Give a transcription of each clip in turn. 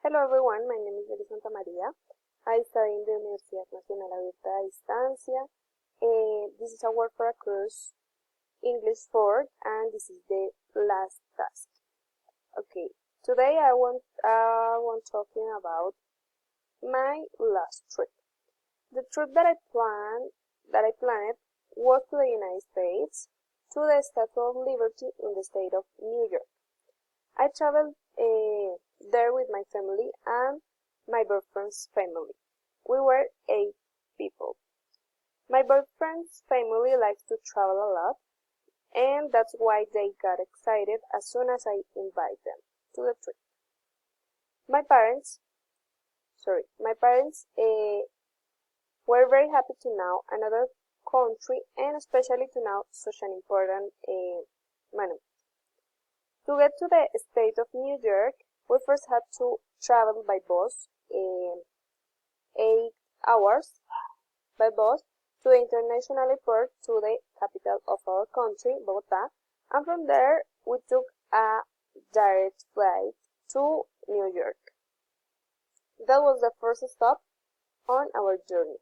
Hello everyone, my name is Elisa Santa Maria. I study in the Universidad Nacional Abierta a Distancia. This is a word for a course, English 4, and this is the last task. Okay, today I want talking about my last trip. The trip that I planned was to the United States, to the Statue of Liberty in the state of New York. I traveled there with my family and my boyfriend's family. We were 8 people. My boyfriend's family likes to travel a lot, and that's why they got excited as soon as I invite them to the trip. My parents were very happy to know another country and especially to know such an important monument. To get to the state of New York, we first had to travel by bus 8 hours by bus to the international airport to the capital of our country, Bogota, and from there we took a direct flight to New York. That was the first stop on our journey.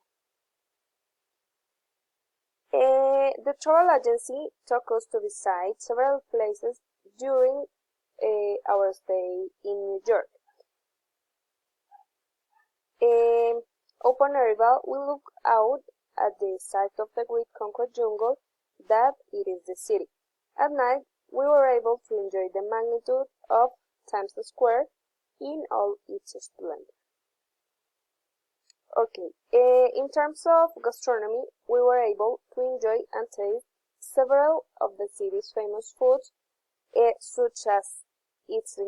The travel agency took us to visit several places during our stay in New York. Upon arrival, we looked out at the sight of the great concrete jungle that it is the city. At night, we were able to enjoy the magnitude of Times Square in all its splendor. Okay, in terms of gastronomy, we were able to enjoy and taste several of the city's famous foods, such as its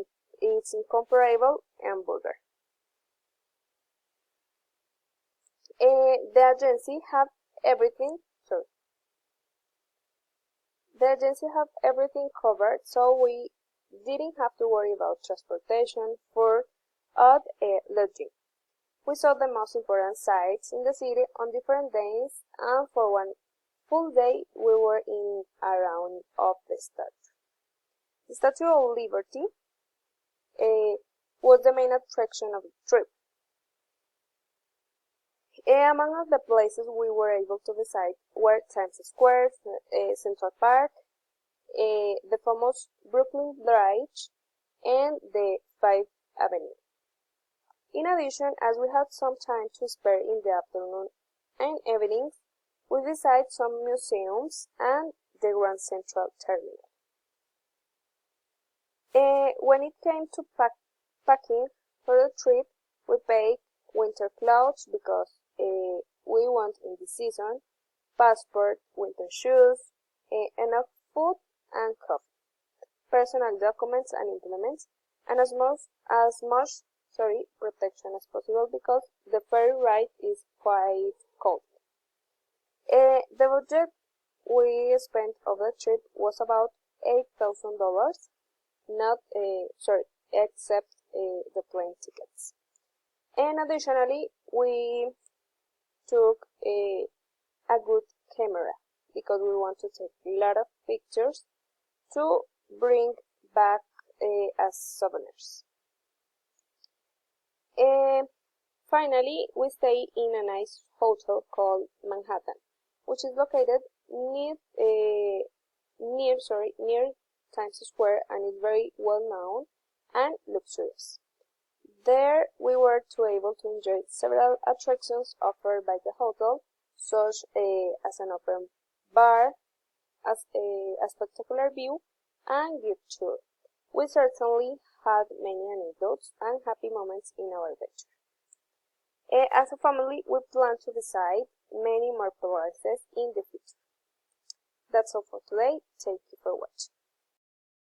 incomparable hamburger. The agency had everything covered, so we didn't have to worry about transportation, food, or lodging. We saw the most important sites in the city on different days, and for one full day we were in around of the statue. The Statue of Liberty was the main attraction of the trip. Among the places we were able to visit were Times Square, Central Park, the famous Brooklyn Bridge, and the 5th Avenue. In addition, as we had some time to spare in the afternoon and evenings, we visited some museums and the Grand Central Terminal. When it came to packing for the trip, we packed winter clothes because we went in the season, passport, winter shoes, enough food and coffee, personal documents and implements, and as much protection as possible because the ferry ride is quite cold. The budget we spent over the trip was about $8,000. Except the plane tickets. And additionally, we took a good camera because we want to take a lot of pictures to bring back as souvenirs. Finally, we stayed in a nice hotel called Manhattan, which is located near Times Square and is very well known and luxurious. There we were able to enjoy several attractions offered by the hotel, such as an open bar, as a spectacular view, and gift tour. We certainly had many anecdotes and happy moments in our adventure. As a family, we plan to visit many more places in the future. That's all for today. Thank you for watching.